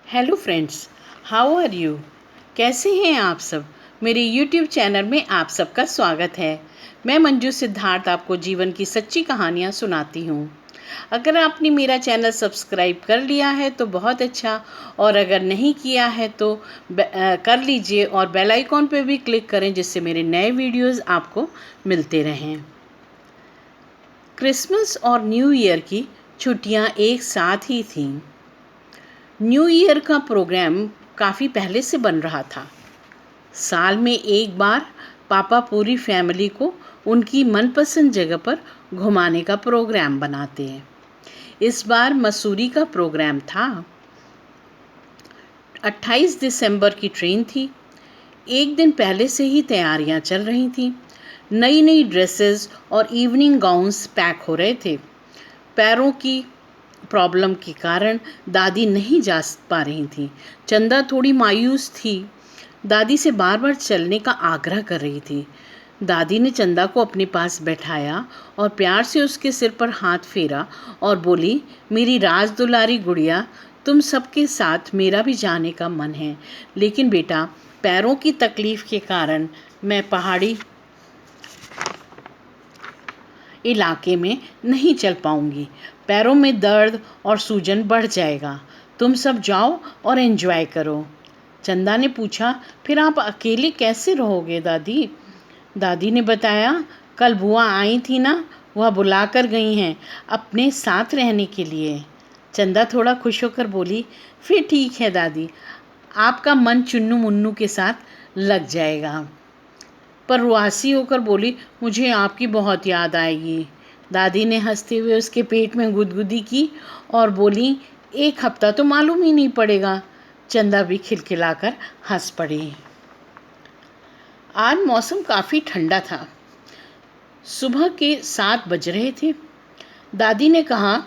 Hello friends, how are you. कैसे हैं आप सब। मेरे यूट्यूब चैनल में आप सबका स्वागत है। मैं मंजू सिद्धार्थ आपको जीवन की सच्ची कहानियाँ सुनाती हूँ। अगर आपने मेरा चैनल सब्सक्राइब कर लिया है तो बहुत अच्छा, और अगर नहीं किया है तो कर लीजिए और बेल आइकॉन पर भी क्लिक करें, जिससे मेरे नए वीडियोज़ आपको मिलते रहें। क्रिसमस और न्यू ईयर की छुट्टियाँ एक साथ ही थीं। न्यू ईयर का प्रोग्राम काफ़ी पहले से बन रहा था। साल में एक बार पापा पूरी फैमिली को उनकी मनपसंद जगह पर घुमाने का प्रोग्राम बनाते हैं। इस बार मसूरी का प्रोग्राम था। 28 दिसंबर की ट्रेन थी। एक दिन पहले से ही तैयारियां चल रही थीं। नई नई ड्रेसेस और इवनिंग गाउन्स पैक हो रहे थे। पैरों की प्रॉब्लम के कारण दादी नहीं जा पा रही थी। चंदा थोड़ी मायूस थी। दादी से बार बार चलने का आग्रह कर रही थी। दादी ने चंदा को अपने पास बैठाया और प्यार से उसके सिर पर हाथ फेरा और बोली, मेरी राज दुलारी गुड़िया, तुम सबके साथ मेरा भी जाने का मन है, लेकिन बेटा पैरों की तकलीफ़ के कारण मैं पहाड़ी इलाके में नहीं चल पाऊंगी। पैरों में दर्द और सूजन बढ़ जाएगा। तुम सब जाओ और एंजॉय करो। चंदा ने पूछा, फिर आप अकेले कैसे रहोगे दादी। दादी ने बताया, कल बुआ आई थी ना, वह बुला कर गई हैं अपने साथ रहने के लिए। चंदा थोड़ा खुश होकर बोली, फिर ठीक है दादी, आपका मन चुन्नू मुन्नू के साथ लग जाएगा। पर रुआसी होकर बोली, मुझे आपकी बहुत याद आएगी। दादी ने हंसते हुए उसके पेट में गुदगुदी की और बोली, एक हफ्ता तो मालूम ही नहीं पड़ेगा। चंदा भी खिलखिलाकर हंस पड़ी। आज मौसम काफ़ी ठंडा था। सुबह के 7 बज रहे थे। दादी ने कहा,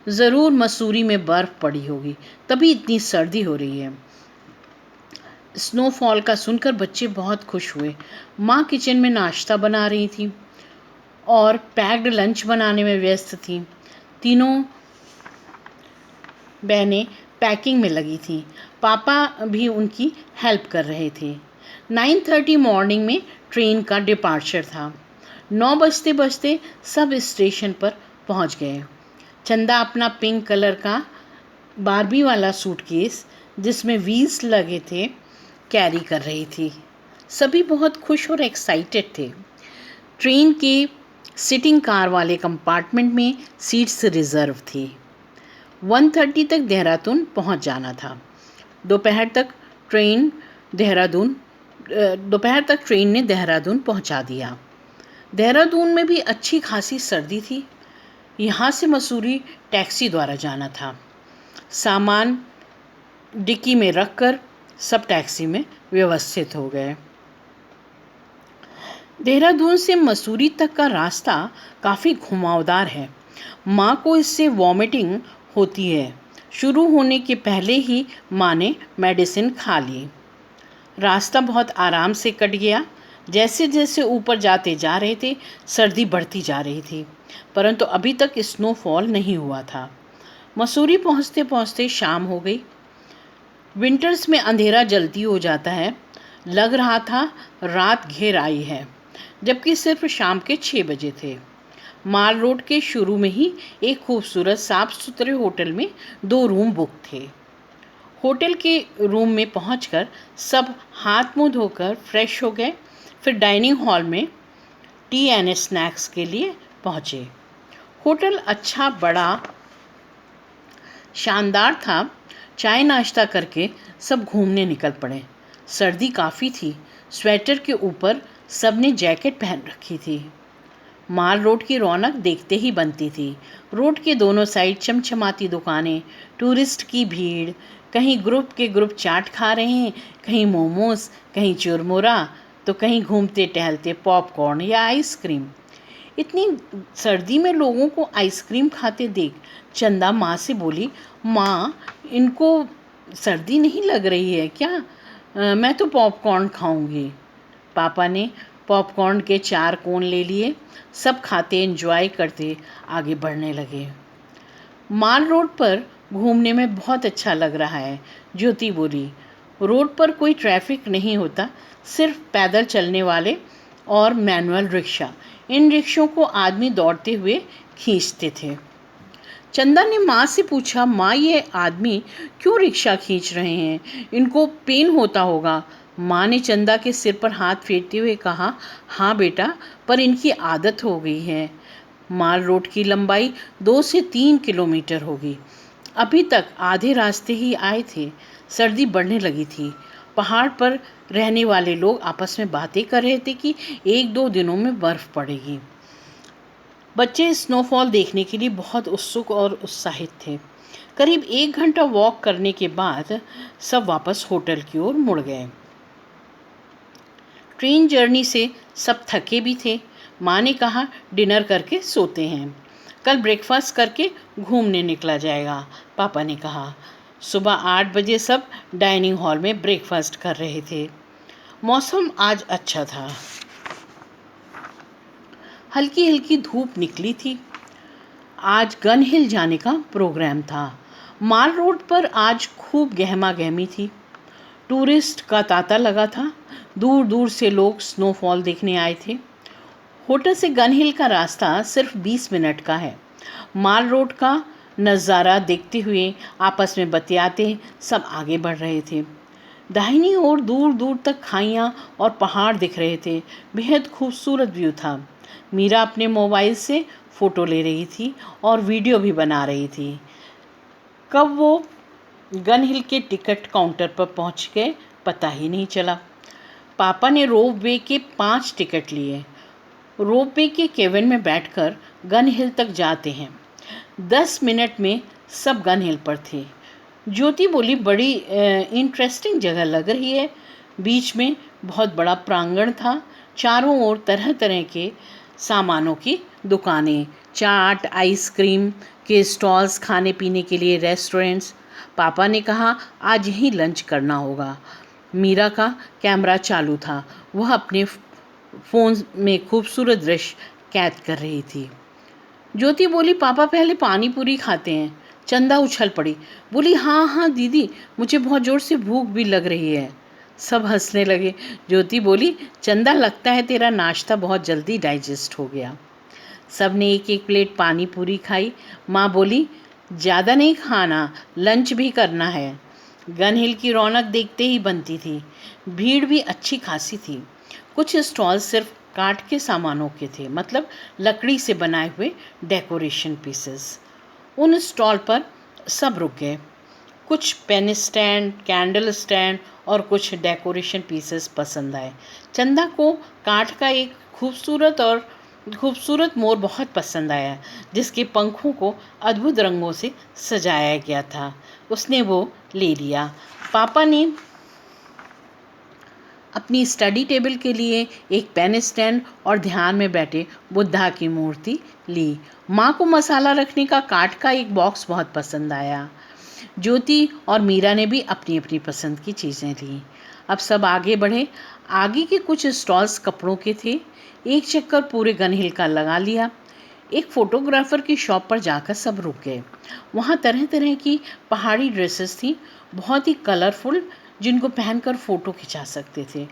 ज़रूर मसूरी में बर्फ़ पड़ी होगी, तभी इतनी सर्दी हो रही है। स्नोफॉल का सुनकर बच्चे बहुत खुश हुए। माँ किचन में नाश्ता बना रही थी और पैक्ड लंच बनाने में व्यस्त थी। तीनों बहनें पैकिंग में लगी थीं। पापा भी उनकी हेल्प कर रहे थे। 9:30 मॉर्निंग में ट्रेन का डिपार्चर था। 9 बजते बजते सब स्टेशन पर पहुंच गए। चंदा अपना पिंक कलर का बारबी वाला सूटकेस, जिसमें व्हील्स लगे थे, कैरी कर रही थी। सभी बहुत खुश और एक्साइटेड थे। ट्रेन के सिटिंग कार वाले कंपार्टमेंट में सीट्स रिजर्व थी। 1:30 तक देहरादून पहुंच जाना था। दोपहर तक ट्रेन ने देहरादून पहुंचा दिया। देहरादून में भी अच्छी खासी सर्दी थी। यहाँ से मसूरी टैक्सी द्वारा जाना था। सामान डिक्की में रखकर सब टैक्सी में व्यवस्थित हो गए। देहरादून से मसूरी तक का रास्ता काफ़ी घुमावदार है। माँ को इससे वॉमिटिंग होती है। शुरू होने के पहले ही माँ ने मेडिसिन खा ली। रास्ता बहुत आराम से कट गया। जैसे जैसे ऊपर जाते जा रहे थे, सर्दी बढ़ती जा रही थी, परंतु अभी तक स्नोफॉल नहीं हुआ था। मसूरी पहुँचते पहुँचते शाम हो गई। विंटर्स में अंधेरा जल्दी हो जाता है। लग रहा था रात घेर आई है, जबकि सिर्फ शाम के 6 बजे थे। माल रोड के शुरू में ही एक खूबसूरत साफ सुथरे होटल में 2 रूम बुक थे। होटल के रूम में पहुंचकर सब हाथ मुंह धोकर फ्रेश हो गए। फिर डाइनिंग हॉल में टी एंड स्नैक्स के लिए पहुंचे। होटल अच्छा बड़ा शानदार था। चाय नाश्ता करके सब घूमने निकल पड़े। सर्दी काफ़ी थी। स्वेटर के ऊपर सबने जैकेट पहन रखी थी। माल रोड की रौनक देखते ही बनती थी। रोड के दोनों साइड चमचमाती दुकानें, टूरिस्ट की भीड़। कहीं ग्रुप के ग्रुप चाट खा रहे हैं, कहीं मोमोज, कहीं चुरमुरा, तो कहीं घूमते टहलते पॉपकॉर्न या आइसक्रीम। इतनी सर्दी में लोगों को आइसक्रीम खाते देख चंदा माँ से बोली, माँ इनको सर्दी नहीं लग रही है क्या? मैं तो पॉपकॉर्न खाऊंगी। पापा ने पॉपकॉर्न के 4 कोन ले लिए। सब खाते एंजॉय करते आगे बढ़ने लगे। माल रोड पर घूमने में बहुत अच्छा लग रहा है, ज्योति बोली। रोड पर कोई ट्रैफिक नहीं होता, सिर्फ पैदल चलने वाले और मैनुअल रिक्शा। इन रिक्शों को आदमी दौड़ते हुए खींचते थे। चंदा ने माँ से पूछा, माँ ये आदमी क्यों रिक्शा खींच रहे हैं? इनको पेन होता होगा। माँ ने चंदा के सिर पर हाथ फेरते हुए कहा, हाँ बेटा, पर इनकी आदत हो गई है। माल रोड की लंबाई 2 से 3 किलोमीटर होगी। अभी तक आधे रास्ते ही आए थे। सर्दी बढ़ने लगी थी। पहाड़ पर रहने वाले लोग आपस में बातें कर रहे थे कि 1-2 दिनों में बर्फ़ पड़ेगी। बच्चे स्नोफॉल देखने के लिए बहुत उत्सुक और उत्साहित थे। करीब 1 घंटा वॉक करने के बाद सब वापस होटल की ओर मुड़ गए। ट्रेन जर्नी से सब थके भी थे। माँ ने कहा, डिनर करके सोते हैं, कल ब्रेकफास्ट करके घूमने निकला जाएगा। पापा ने कहा। सुबह 8 बजे सब डाइनिंग हॉल में ब्रेकफास्ट कर रहे थे। मौसम आज अच्छा था। हल्की हल्की धूप निकली थी। आज गन हिल जाने का प्रोग्राम था। माल रोड पर आज खूब गहमा गहमी थी। टूरिस्ट का तांता लगा था। दूर दूर से लोग स्नोफॉल देखने आए थे। होटल से गन हिल का रास्ता सिर्फ 20 मिनट का है। माल रोड का नज़ारा देखते हुए आपस में बतियाते सब आगे बढ़ रहे थे। दाहिनी ओर दूर दूर तक खाइयाँ और पहाड़ दिख रहे थे। बेहद खूबसूरत व्यू था। मीरा अपने मोबाइल से फ़ोटो ले रही थी और वीडियो भी बना रही थी। कब वो गन हिल के टिकट काउंटर पर पहुंच गए पता ही नहीं चला। पापा ने रोप वे के 5 टिकट लिए। रोप वे के केबिन में बैठकर गन हिल तक जाते हैं। 10 मिनट में सब गन हिल पर थे। ज्योति बोली, बड़ी इंटरेस्टिंग जगह लग रही है। बीच में बहुत बड़ा प्रांगण था। चारों ओर तरह तरह के सामानों की दुकानें, चाट, आइसक्रीम के स्टॉल्स, खाने पीने के लिए रेस्टोरेंट्स। पापा ने कहा, आज यहीं लंच करना होगा। मीरा का कैमरा चालू था। वह अपने फ़ोन में खूबसूरत दृश्य कैद कर रही थी। ज्योति बोली, पापा पहले पानी पूरी खाते हैं। चंदा उछल पड़ी, बोली, हाँ हाँ दीदी, मुझे बहुत ज़ोर से भूख भी लग रही है। सब हंसने लगे। ज्योति बोली, चंदा, लगता है तेरा नाश्ता बहुत जल्दी डाइजेस्ट हो गया। सब ने एक एक प्लेट पानी पूरी खाई। माँ बोली, ज़्यादा नहीं खाना, लंच भी करना है। गन हिल की रौनक देखते ही बनती थी। भीड़ भी अच्छी खासी थी। कुछ स्टॉल सिर्फ काठ के सामानों के थे, मतलब लकड़ी से बनाए हुए डेकोरेशन पीसेस। उन स्टॉल पर सब रुक गए। कुछ पेन स्टैंड, कैंडल स्टैंड और कुछ डेकोरेशन पीसेस पसंद आए। चंदा को काठ का एक खूबसूरत मोर बहुत पसंद आया, जिसके पंखों को अद्भुत रंगों से सजाया गया था। उसने वो ले लिया। पापा ने अपनी स्टडी टेबल के लिए एक पेन स्टैंड और ध्यान में बैठे बुद्धा की मूर्ति ली। माँ को मसाला रखने का काठ का एक बॉक्स बहुत पसंद आया। ज्योति और मीरा ने भी अपनी अपनी पसंद की चीज़ें लीं। अब सब आगे बढ़े। आगे के कुछ स्टॉल्स कपड़ों के थे। एक चक्कर पूरे गन हिल का लगा लिया। एक फ़ोटोग्राफ़र की शॉप पर जाकर सब रुक गए। वहाँ तरह तरह की पहाड़ी ड्रेसेस थी, बहुत ही कलरफुल, जिनको पहनकर फ़ोटो खिंचा सकते थे।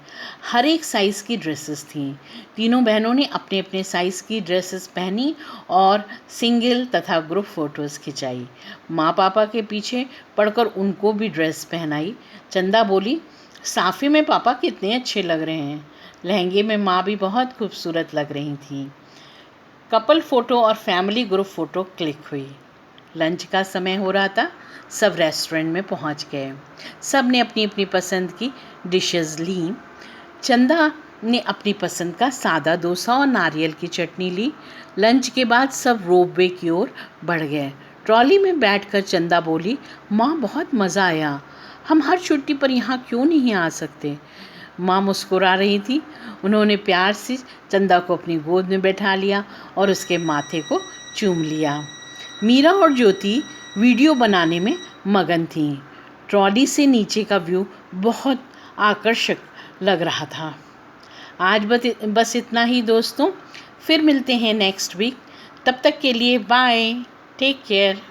हर एक साइज़ की ड्रेसेस थीं। तीनों बहनों ने अपने अपने साइज़ की ड्रेसेस पहनी और सिंगल तथा ग्रुप फ़ोटोज़ खिंचाई। माँ पापा के पीछे पड़कर उनको भी ड्रेस पहनाई। चंदा बोली, साफ़े में पापा कितने अच्छे लग रहे हैं। लहंगे में माँ भी बहुत खूबसूरत लग रही थी। कपल फ़ोटो और फैमिली ग्रुप फ़ोटो क्लिक हुई। लंच का समय हो रहा था। सब रेस्टोरेंट में पहुंच गए। सब ने अपनी अपनी पसंद की डिशेस ली। चंदा ने अपनी पसंद का सादा डोसा और नारियल की चटनी ली। लंच के बाद सब रोपवे की ओर बढ़ गए। ट्रॉली में बैठकर चंदा बोली, माँ, बहुत मज़ा आया। हम हर छुट्टी पर यहाँ क्यों नहीं आ सकते? माँ मुस्कुरा रही थी। उन्होंने प्यार से चंदा को अपनी गोद में बैठा लिया और उसके माथे को चूम लिया। मीरा और ज्योति वीडियो बनाने में मगन थीं। ट्रॉली से नीचे का व्यू बहुत आकर्षक लग रहा था। आज बस इतना ही दोस्तों। फिर मिलते हैं नेक्स्ट वीक। तब तक के लिए बाय, टेक केयर।